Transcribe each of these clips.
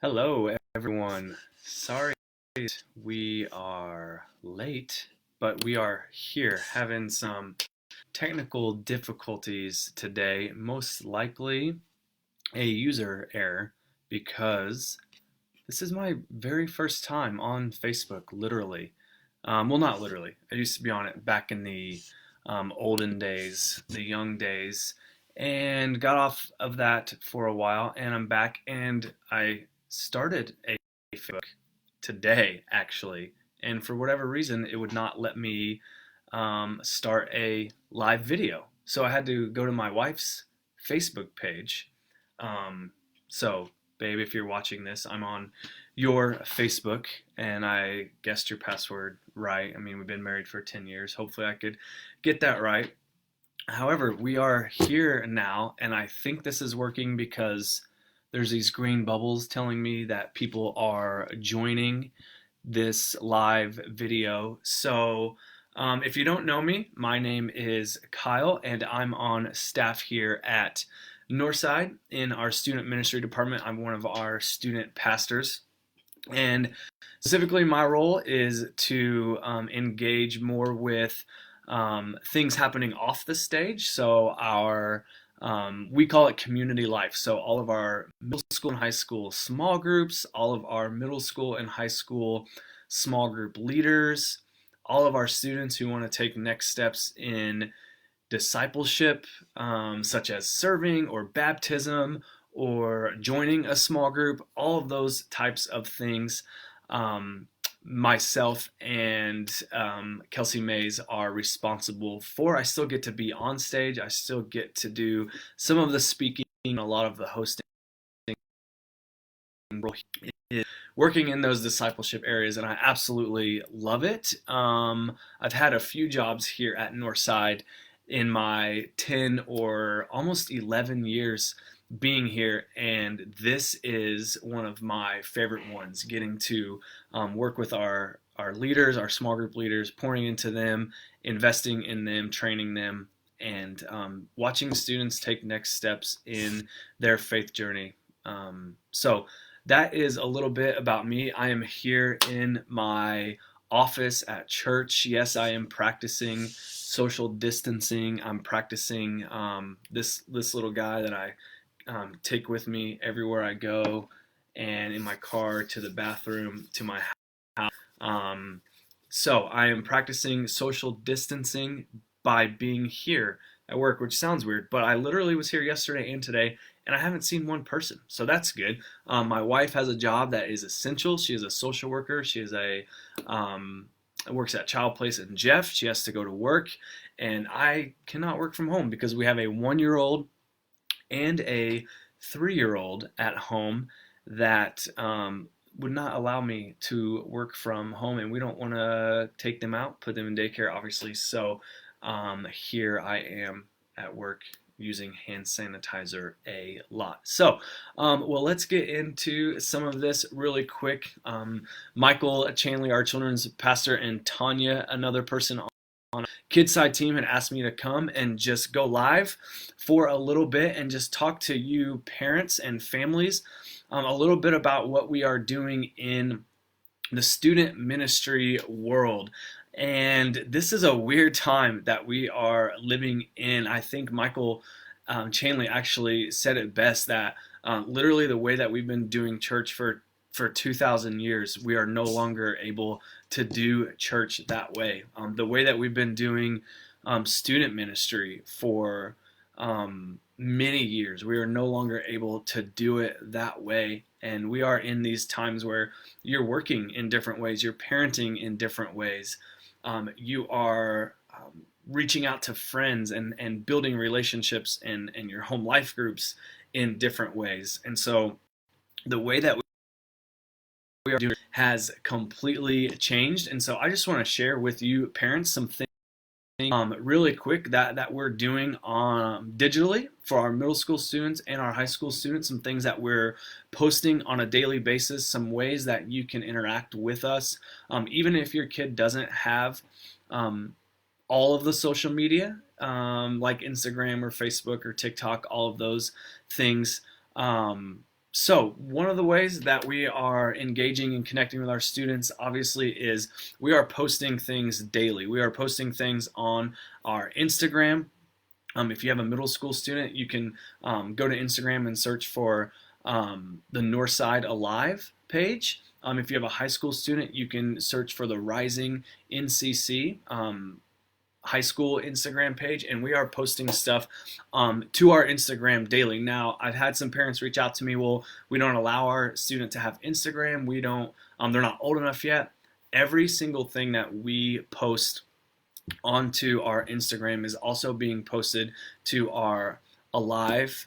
Hello, everyone. Sorry we are late, but we are here having some technical difficulties today. Most likely a user error because this is my very first time on Facebook, literally. Well, not literally. I used to be on it back in the olden days, the young days, and got off of that for a while. And I'm back, and I started a Facebook today, actually. And for whatever reason, it would not let me start a live video. So I had to go to my wife's Facebook page. Um, so, babe, if you're watching this, I'm on your Facebook and I guessed your password right. I mean, we've been married for 10 years. Hopefully, I could get that right. However, we are here now, and I think this is working because there's these green bubbles telling me that people are joining this live video. So, if you don't know me, my name is Kyle, and I'm on staff here at Northside in our student ministry department. I'm one of our student pastors. And specifically, my role is to engage more with things happening off the stage. So we call it community life. So all of our middle school and high school small groups, all of our middle school and high school small group leaders, all of our students who want to take next steps in discipleship, such as serving or baptism or joining a small group, all of those types of things. Myself and Kelsey Mays are responsible for. I still get to be on stage. I still get to do some of the speaking, a lot of the hosting, working in those discipleship areas, and I absolutely love it. I've had a few jobs here at Northside in my 10 or almost 11 years being here, and this is one of my favorite ones, getting to work with our leaders, our small group leaders, pouring into them, investing in them, training them, and watching students take next steps in their faith journey. So that is a little bit about me. I am here in my office at church. Yes, I am practicing social distancing. I'm practicing this little guy that I take with me everywhere I go, and in my car, to the bathroom, to my house. So I am practicing social distancing by being here at work, which sounds weird, but I literally was here yesterday and today, and I haven't seen one person, so that's good. My wife has a job that is essential. She is a social worker. She is works at Child Place in Jeff. She has to go to work, and I cannot work from home because we have a 1-year-old and a 3-year-old at home that would not allow me to work from home, and we don't want to take them out, put them in daycare, obviously. So here I am at work using hand sanitizer a lot. So, well, let's get into some of this really quick. Michael Chanley, our children's pastor, and Tanya, another person on a kids side team, had asked me to come and just go live for a little bit and just talk to you parents and families a little bit about what we are doing in the student ministry world. And this is a weird time that we are living in. I think Michael Chanley actually said it best, that literally the way that we've been doing church for 2,000 years, we are no longer able to do church that way. The way that we've been doing student ministry for many years, we are no longer able to do it that way. And we are in these times where you're working in different ways, you're parenting in different ways, you are reaching out to friends and building relationships and your home life groups in different ways. And so the way that we are doing has completely changed. And so I just want to share with you parents some things really quick that we're doing digitally for our middle school students and our high school students, some things that we're posting on a daily basis, some ways that you can interact with us, even if your kid doesn't have all of the social media, like Instagram or Facebook or TikTok, all of those things. So one of the ways that we are engaging and connecting with our students obviously is we are posting things daily. We are posting things on our Instagram. If you have a middle school student, you can go to Instagram and search for the Northside Alive page. If you have a high school student, you can search for the Rising NCC high school Instagram page, and we are posting stuff to our Instagram daily. Now, I've had some parents reach out to me, well, we don't allow our student to have Instagram. We don't, they're not old enough yet. Every single thing that we post onto our Instagram is also being posted to our Alive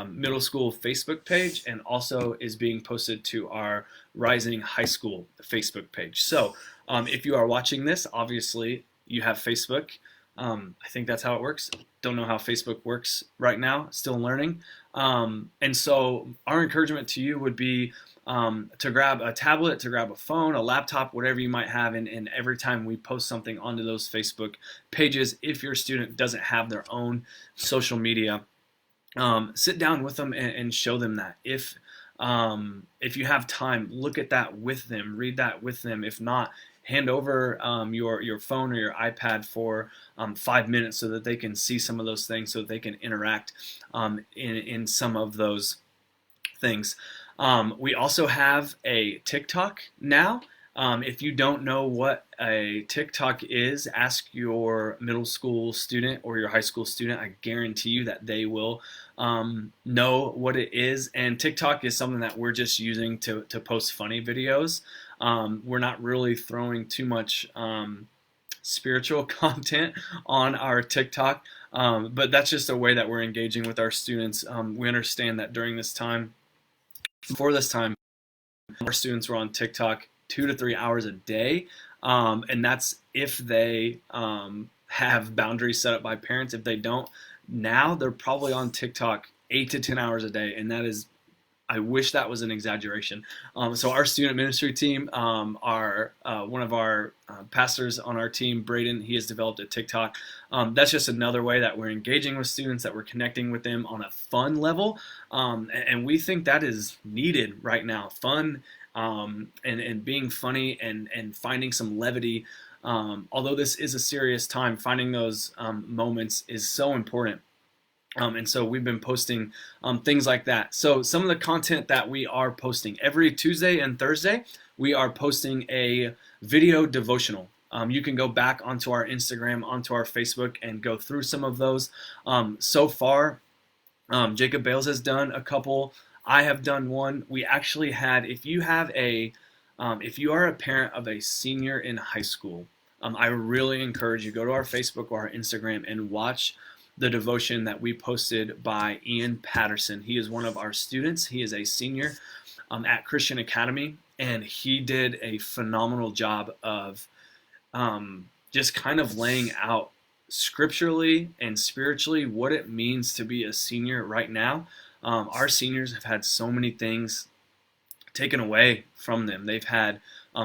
middle school Facebook page, and also is being posted to our Rising High School Facebook page. So if you are watching this, obviously you have Facebook. I think that's how it works. Don't know how Facebook works right now, still learning. And so our encouragement to you would be to grab a tablet, to grab a phone, a laptop, whatever you might have, and every time we post something onto those Facebook pages, if your student doesn't have their own social media, sit down with them and show them that. If you have time, look at that with them, read that with them. If not, hand over your phone or your iPad for 5 minutes so that they can see some of those things, so that they can interact in some of those things. We also have a TikTok now. If you don't know what a TikTok is, ask your middle school student or your high school student. I guarantee you that they will know what it is. And TikTok is something that we're just using to post funny videos. We're not really throwing too much spiritual content on our TikTok, but that's just a way that we're engaging with our students. We understand that during this time, before this time, our students were on TikTok 2 to 3 hours a day, and that's if they have boundaries set up by parents. If they don't, now they're probably on TikTok 8 to 10 hours a day, and that is, I wish that was an exaggeration. So our student ministry team, one of our pastors on our team, Braden, he has developed a TikTok. That's just another way that we're engaging with students, that we're connecting with them on a fun level, and we think that is needed right now. Fun and being funny and finding some levity. Although this is a serious time, finding those moments is so important. And so we've been posting things like that. So some of the content that we are posting every Tuesday and Thursday, we are posting a video devotional. You can go back onto our Instagram, onto our Facebook, and go through some of those. So far, Jacob Bales has done a couple. I have done one. We actually had, if you are a parent of a senior in high school, I really encourage you, go to our Facebook or our Instagram and watch the devotion that we posted by Ian Patterson. He is one of our students. He is a senior at Christian Academy, and he did a phenomenal job of just kind of laying out scripturally and spiritually what it means to be a senior right now. Our seniors have had so many things taken away from them. They've had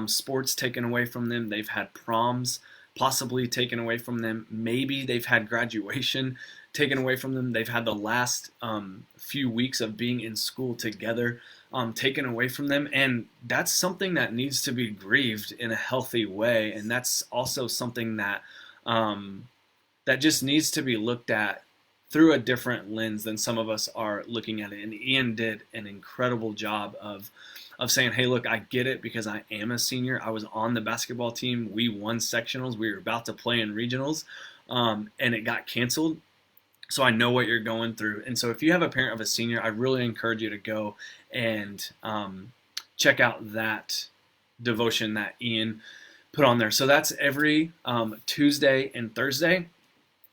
sports taken away from them. They've had proms possibly taken away from them. Maybe they've had graduation taken away from them. They've had the last few weeks of being in school together taken away from them. And that's something that needs to be grieved in a healthy way. And that's also something that that just needs to be looked at through a different lens than some of us are looking at it. And Ian did an incredible job of saying, hey, look, I get it because I am a senior. I was on the basketball team. We won sectionals. We were about to play in regionals, and it got canceled. So I know what you're going through. And so if you have a parent of a senior, I really encourage you to go and check out that devotion that Ian put on there. So that's every Tuesday and Thursday.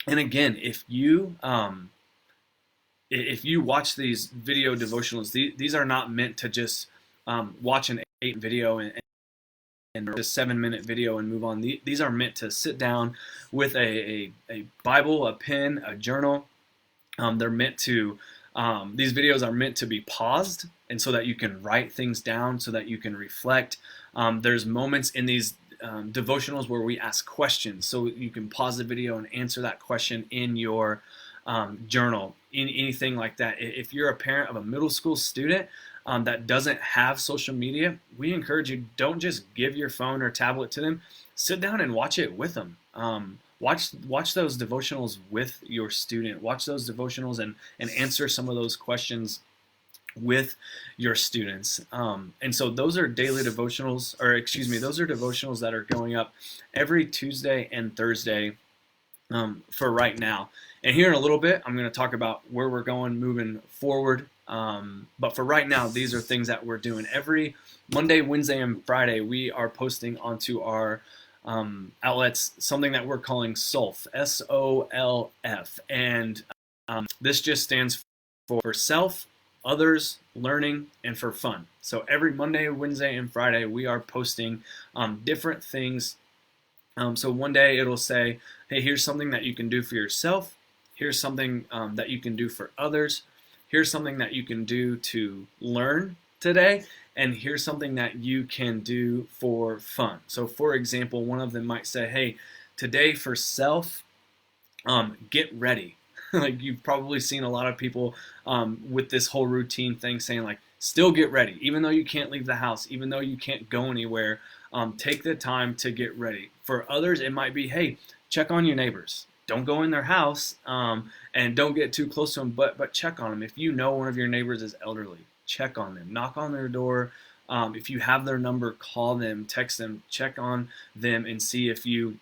And again, if you watch these video devotionals, these are not meant to just watch an 8 video and a 7-minute video and move on. These are meant to sit down with a Bible, a pen, a journal. They're meant to these videos are meant to be paused, and so that you can write things down, so that you can reflect. There's moments in these devotionals where we ask questions, so you can pause the video and answer that question in your journal, anything like that. If you're a parent of a middle school student that doesn't have social media, we encourage you, don't just give your phone or tablet to them. Sit down and watch it with them. Watch those devotionals with your student. Watch those devotionals and answer some of those questions with your students. And so those are daily devotionals, or excuse me, those are devotionals that are going up every Tuesday and Thursday for right now. And here in a little bit, I'm going to talk about where we're going moving forward. But for right now, these are things that we're doing. Every Monday, Wednesday, and Friday, we are posting onto our outlets something that we're calling SOLF, SOLF. And this just stands for self, others, learning, and for fun. So every Monday, Wednesday, and Friday, we are posting different things. So one day it'll say, hey, here's something that you can do for yourself. Here's something that you can do for others. Here's something that you can do to learn today. And here's something that you can do for fun. So for example, one of them might say, hey, today for self, get ready. Like you've probably seen a lot of people with this whole routine thing saying like, still get ready. Even though you can't leave the house, even though you can't go anywhere, take the time to get ready. For others, it might be, hey, check on your neighbors. Don't go in their house and don't get too close to them, but check on them. If you know one of your neighbors is elderly, check on them. Knock on their door. If you have their number, call them, text them, check on them, and see if they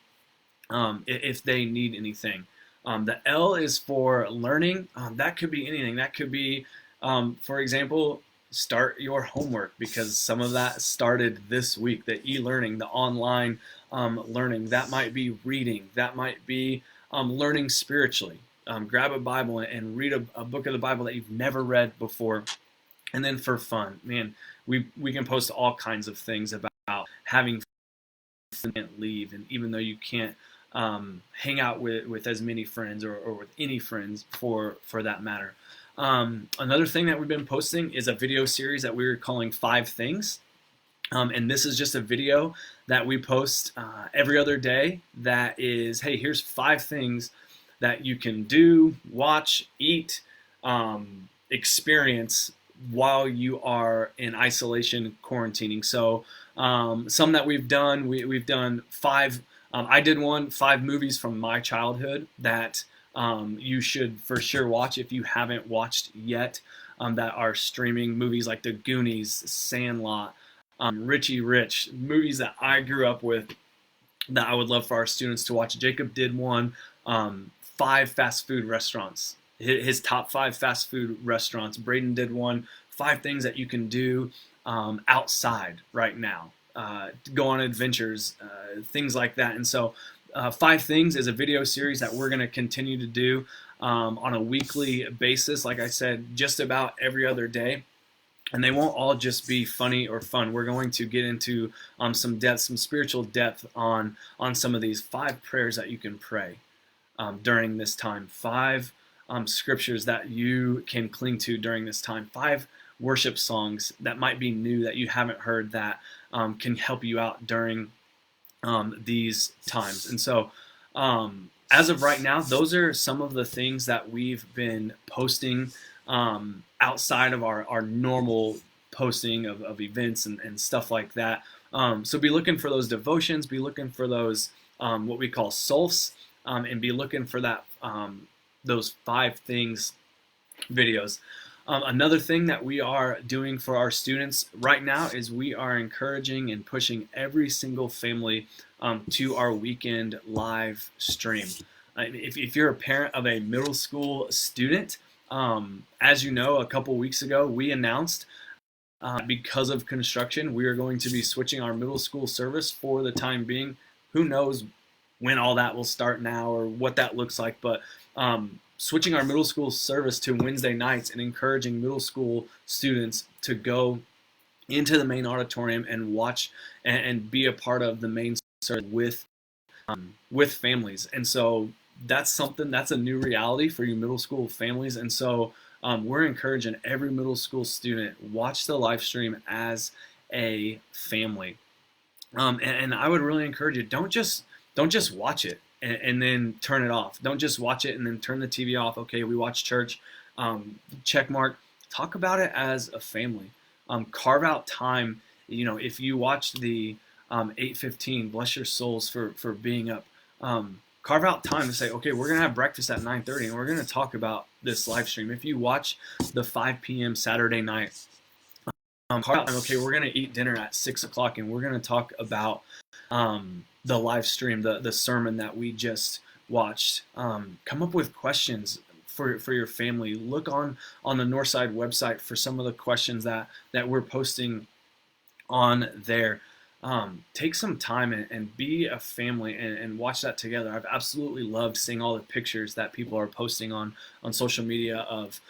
need anything. The L is for learning. That could be anything. That could be, for example, start your homework, because some of that started this week. The e-learning, the online learning. That might be reading. That might be learning spiritually. Grab a Bible and read a book of the Bible that you've never read before. And then for fun, man, we can post all kinds of things about having fun and leave. And even though you can't hang out with as many friends or with any friends for that matter. Another thing that we've been posting is a video series that we were calling 5 Things. And this is just a video that we post every other day that is, hey, here's 5 things that you can do, watch, eat, experience while you are in isolation quarantining. So some that we've done, we've done 5. I did 5 movies from my childhood that you should for sure watch if you haven't watched yet, that are streaming. Movies like The Goonies, Sandlot, Richie Rich, movies that I grew up with that I would love for our students to watch. Jacob did one, 5 fast food restaurants, his top 5 fast food restaurants. Braden did one, 5 things that you can do outside right now. Go on adventures, things like that. And so 5 Things is a video series that we're going to continue to do on a weekly basis, like I said, just about every other day. And they won't all just be funny or fun. We're going to get into some depth, some spiritual depth on some of these 5 prayers that you can pray during this time, 5 scriptures that you can cling to during this time, 5 worship songs that might be new that you haven't heard that can help you out during these times. And so as of right now, those are some of the things that we've been posting outside of our normal posting of events and stuff like that. So be looking for those devotions, be looking for those what we call SOLFs, and be looking for that those 5 Things videos. Another thing that we are doing for our students right now is we are encouraging and pushing every single family to our weekend live stream. If you're a parent of a middle school student, as you know, a couple weeks ago, we announced because of construction, we are going to be switching our middle school service for the time being. Who knows when all that will start now or what that looks like, but switching our middle school service to Wednesday nights and encouraging middle school students to go into the main auditorium and watch and be a part of the main service with families. And so that's a new reality for you middle school families. And so we're encouraging every middle school student, watch the live stream as a family. And I would really encourage you, don't just watch it and then turn it off. Don't just watch it and then turn the TV off. Okay, we watch church, check mark. Talk about it as a family. Carve out time. If you watched the 8:15, bless your souls for being up. Carve out time to say, okay, we're gonna have breakfast at 9:30, and we're gonna talk about this live stream. If you watch the 5 p.m. Saturday night, carve out time. Okay, we're gonna eat dinner at 6 o'clock, and we're gonna talk about the live stream, the sermon that we just watched. Come up with questions for your family. Look on the Northside website for some of the questions that we're posting on there. Take some time and be a family and watch that together. I've absolutely loved seeing all the pictures that people are posting on social media of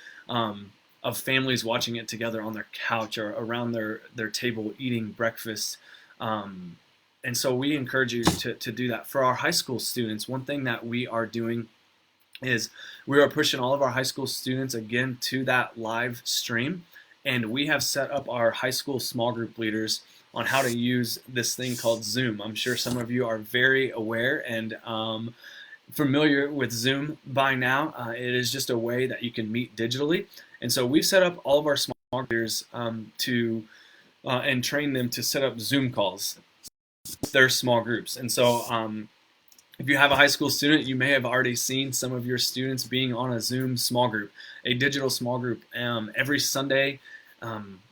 families watching it together on their couch or around their table eating breakfast. And so we encourage you to do that. For our high school students, one thing that we are doing is we are pushing all of our high school students again to that live stream. And we have set up our high school small group leaders on how to use this thing called Zoom. I'm sure some of you are very aware and familiar with Zoom by now. It is just a way that you can meet digitally. And so we've set up all of our small group leaders and train them to set up Zoom calls with their small groups. And so if you have a high school student, you may have already seen some of your students being on a Zoom small group, a digital small group. Every Sunday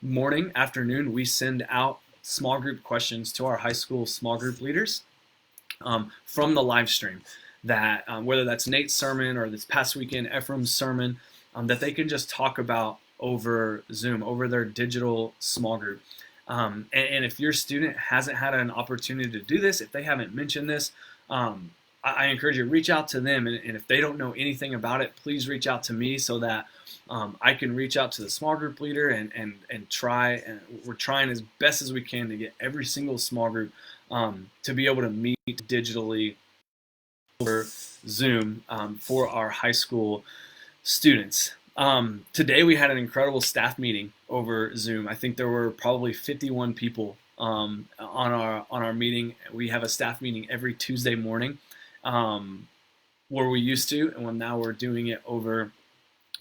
morning, afternoon, we send out small group questions to our high school small group leaders from the live stream. That whether that's Nate's sermon or this past weekend Ephraim's sermon, that they can just talk about over Zoom, over their digital small group. And if your student hasn't had an opportunity to do this, if they haven't mentioned this, I encourage you to reach out to them. And if they don't know anything about it, please reach out to me so that I can reach out to the small group leader and try. And we're trying as best as we can to get every single small group to be able to meet digitally over Zoom for our high school students. Today we had an incredible staff meeting over Zoom. I think there were probably 51 people on our meeting. We have a staff meeting every Tuesday morning, where we used to, and now we're doing it over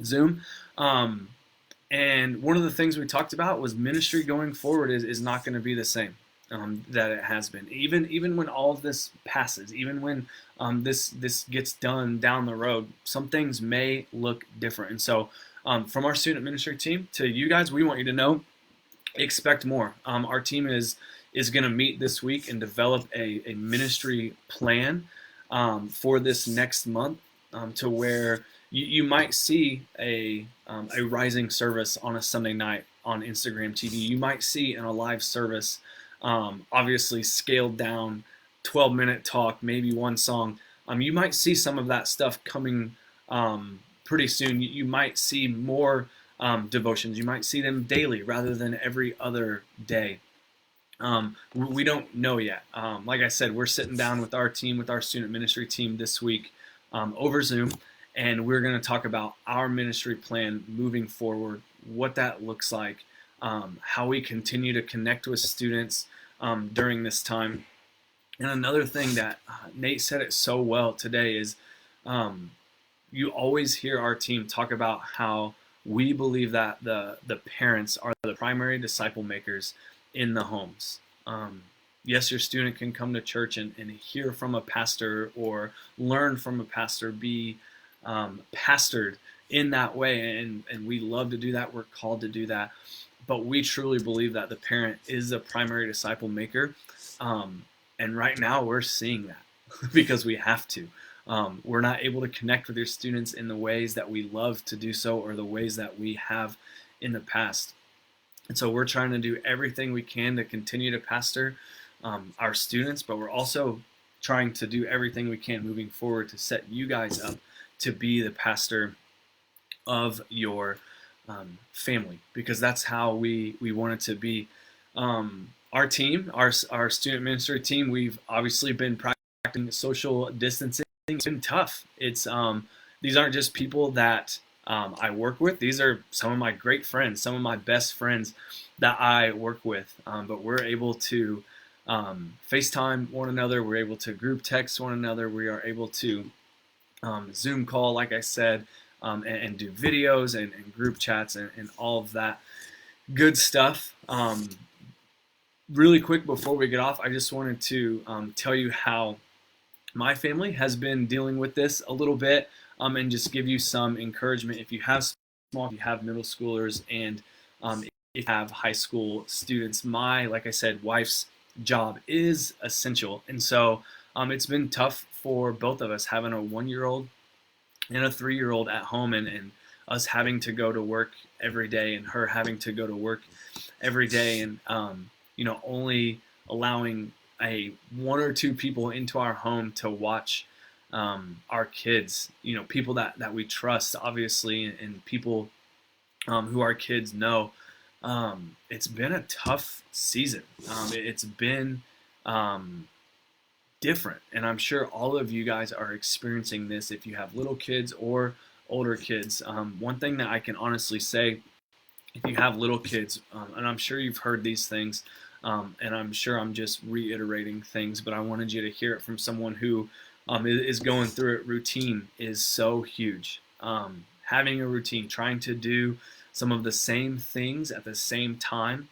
Zoom. And one of the things we talked about was ministry going forward is not going to be the same that it has been. Even when all of this passes, even when this gets done down the road, some things may look different. And so from our student ministry team to you guys, we want you to know, expect more. Our team is going to meet this week and develop a ministry plan for this next month, to where you might see a rising service on a Sunday night on Instagram TV. You might see in a live service, obviously scaled down, 12-minute talk, maybe one song. You might see some of that stuff coming pretty soon. You might see more devotions. You might see them daily rather than every other day. We don't know yet. Like I said, we're sitting down with our team, with our student ministry team this week over Zoom, and we're going to talk about our ministry plan moving forward, what that looks like, how we continue to connect with students during this time. And another thing that Nate said it so well today is you always hear our team talk about how we believe that the parents are the primary disciple makers in the homes. Yes, your student can come to church and hear from a pastor or learn from a pastor, be pastored in that way, and we love to do that. We're called to do that. But we truly believe that the parent is the primary disciple maker. And right now we're seeing that because we have to. We're not able to connect with your students in the ways that we love to do so, or the ways that we have in the past. And so we're trying to do everything we can to continue to pastor our students, but we're also trying to do everything we can moving forward to set you guys up to be the pastor of your family, because that's how we want it to be. Our team, our student ministry team, we've obviously been practicing social distancing. It's been tough. It's these aren't just people that I work with. These are some of my great friends, some of my best friends that I work with. But we're able to FaceTime one another. We're able to group text one another. We are able to Zoom call, like I said, and do videos and group chats and all of that good stuff. Really quick before we get off, I just wanted to tell you how my family has been dealing with this a little bit, and just give you some encouragement. If you have small, if you have middle schoolers, and if you have high school students, like I said, wife's job is essential. And so it's been tough for both of us, having a 1 year old and a 3 year old at home, and us having to go to work every day, and her having to go to work every day, and only allowing a one or two people into our home to watch our kids. People that we trust, obviously, and people who our kids know. It's been a tough season. It's been different, and I'm sure all of you guys are experiencing this if you have little kids or older kids. One thing that I can honestly say, if you have little kids, and I'm sure you've heard these things, and I'm sure I'm just reiterating things, but I wanted you to hear it from someone who is going through it. Routine is so huge. Having a routine, trying to do some of the same things at the same time,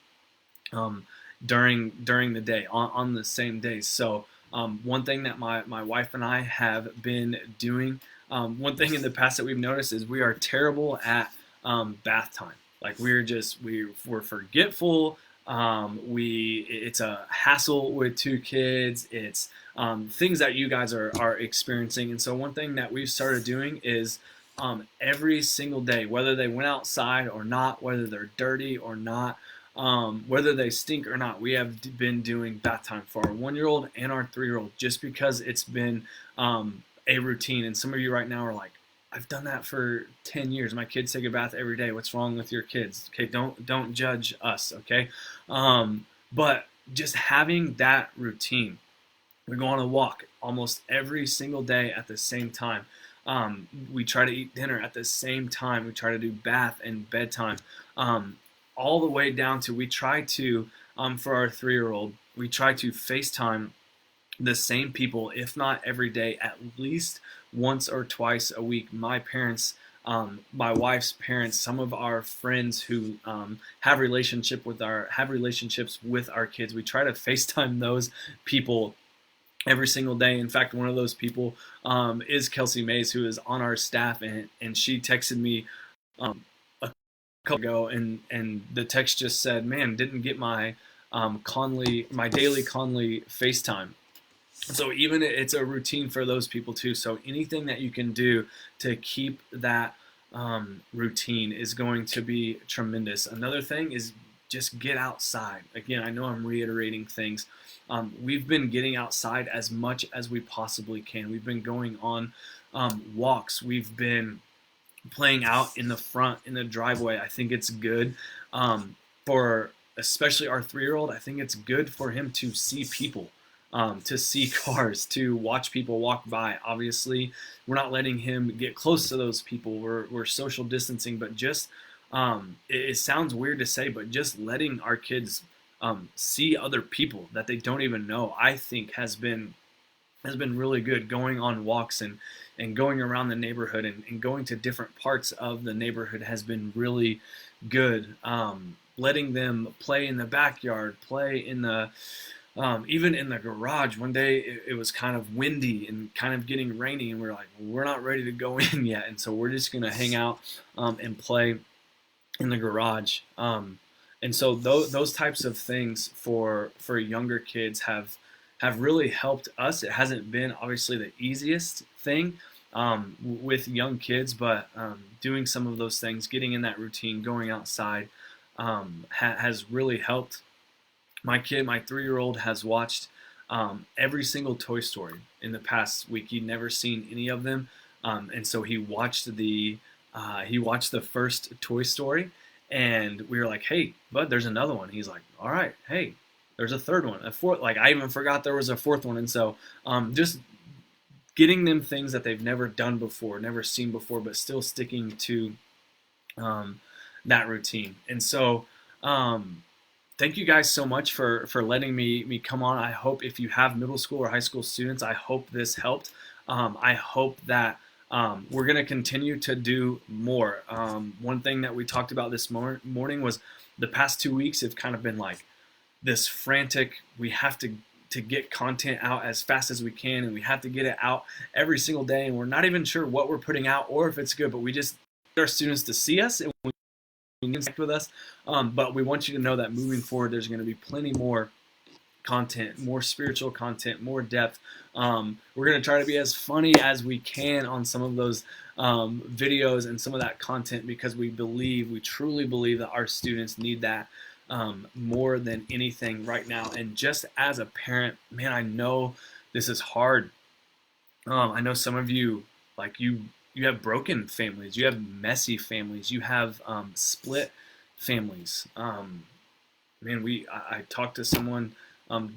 during the day, on the same days. So one thing that my wife and I have been doing, one thing in the past that we've noticed, is we are terrible at bath time. Like, we're forgetful. It's a hassle with two kids. It's things that you guys are experiencing. And so one thing that we've started doing is every single day, whether they went outside or not, whether they're dirty or not, whether they stink or not, we have been doing bath time for our 1 year old and our 3 year old, just because it's been a routine. And some of you right now are like, I've done that for 10 years. My kids take a bath every day. What's wrong with your kids? Okay, don't judge us, okay? But just having that routine. We go on a walk almost every single day at the same time. We try to eat dinner at the same time. We try to do bath and bedtime. All the way down to, we try to, for our 3 year old, we try to FaceTime the same people, if not every day, at least once or twice a week. My parents, my wife's parents, some of our friends who have relationships with our kids. We try to FaceTime those people every single day. In fact, one of those people is Kelsey Mays, who is on our staff, and she texted me a couple ago, and the text just said, "Man, didn't get my my daily Conley FaceTime." So even it's a routine for those people too. So anything that you can do to keep that routine is going to be tremendous. Another thing is just get outside. Again, I know I'm reiterating things. We've been getting outside as much as we possibly can. We've been going on walks. We've been playing out in the front, in the driveway. I think it's good for especially our 3 year old. I think it's good for him to see people. To see cars, to watch people walk by. Obviously, we're not letting him get close to those people. We're social distancing, but just it sounds weird to say, but just letting our kids see other people that they don't even know, I think has been really good. Going on walks and going around the neighborhood and going to different parts of the neighborhood has been really good. Letting them play in the backyard, play in the even in the garage. One day it was kind of windy and kind of getting rainy, and we're like, we're not ready to go in yet, and so we're just gonna hang out and play in the garage. And so those types of things for younger kids have really helped us. It hasn't been obviously the easiest thing with young kids, but doing some of those things, getting in that routine, going outside, has really helped. My 3 year old, has watched every single Toy Story in the past week. He'd never seen any of them, and so he watched the first Toy Story, and we were like, "Hey, bud, there's another one." He's like, "All right, hey, there's a third one, a fourth." Like, I even forgot there was a fourth one, and so just getting them things that they've never done before, never seen before, but still sticking to that routine. And so thank you guys so much for letting me come on. I hope if you have middle school or high school students, I hope this helped. I hope that we're going to continue to do more. One thing that we talked about this morning was the past 2 weeks have kind of been like this frantic. We have to get content out as fast as we can, and we have to get it out every single day. And we're not even sure what we're putting out or if it's good, but we just want our students to see us and we connect with us. But we want you to know that moving forward, there's going to be plenty more content, more spiritual content, more depth. We're going to try to be as funny as we can on some of those videos and some of that content, because we truly believe that our students need that more than anything right now. And just as a parent, man, I know this is hard. I know some of you, like you have broken families, you have messy families, you have split families. Man, I talked to someone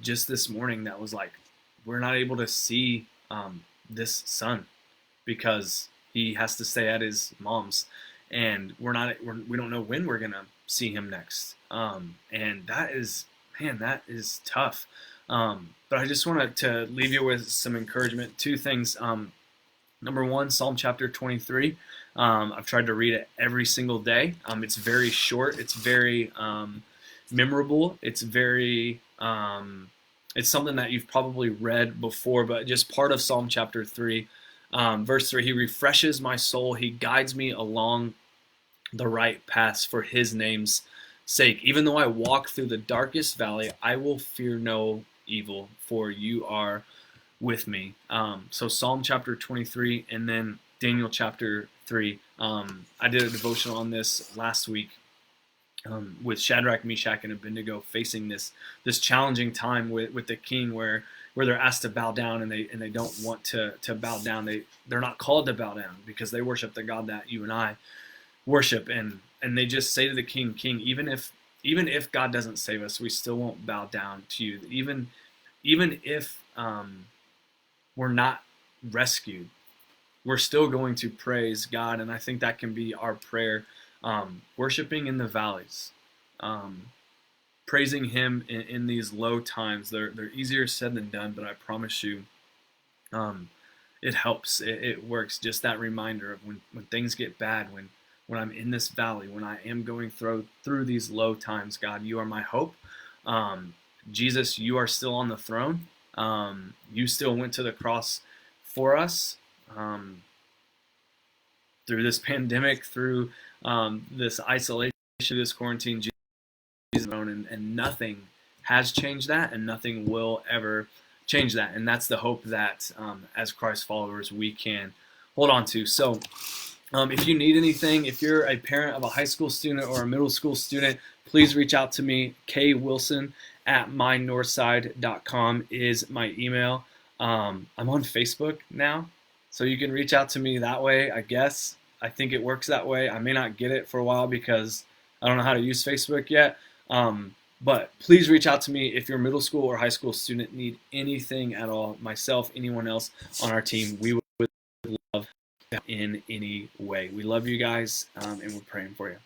just this morning that was like, we're not able to see this son because he has to stay at his mom's, and we don't know when we're gonna see him next. And that is, man, that is tough. But I just wanted to leave you with some encouragement. Two things. Number one, Psalm chapter 23. I've tried to read it every single day. It's very short. It's very memorable. It's very it's something that you've probably read before, but just part of Psalm chapter 3. Verse 3, he refreshes my soul. He guides me along the right paths for his name's sake. Even though I walk through the darkest valley, I will fear no evil, for you are with me. So Psalm chapter 23 and then Daniel chapter 3. I did a devotional on this last week with Shadrach, Meshach, and Abednego facing this challenging time with the king where they're asked to bow down, and they don't want to bow down. They're not called to bow down because they worship the God that you and I worship, and they just say to the king, even if God doesn't save us, we still won't bow down to you. Even if we're not rescued, we're still going to praise God. And I think that can be our prayer, worshiping in the valleys, praising him in these low times. They're easier said than done, but I promise you it helps. It works. Just that reminder of when things get bad, when I'm in this valley, when I am going through these low times, God, you are my hope. Jesus, you are still on the throne. You still went to the cross for us through this pandemic, through this isolation, this quarantine. Jesus is alone, and nothing has changed that, and nothing will ever change that. And that's the hope that as Christ followers we can hold on to. So if you need anything, if you're a parent of a high school student or a middle school student, please reach out to me. kwilson@mynorthside.com is my email. I'm on Facebook now, so you can reach out to me that way, I guess. I think it works that way. I may not get it for a while because I don't know how to use Facebook yet. But please reach out to me if your middle school or high school student need anything at all. Myself, anyone else on our team, we would love in any way. We love you guys, and we're praying for you.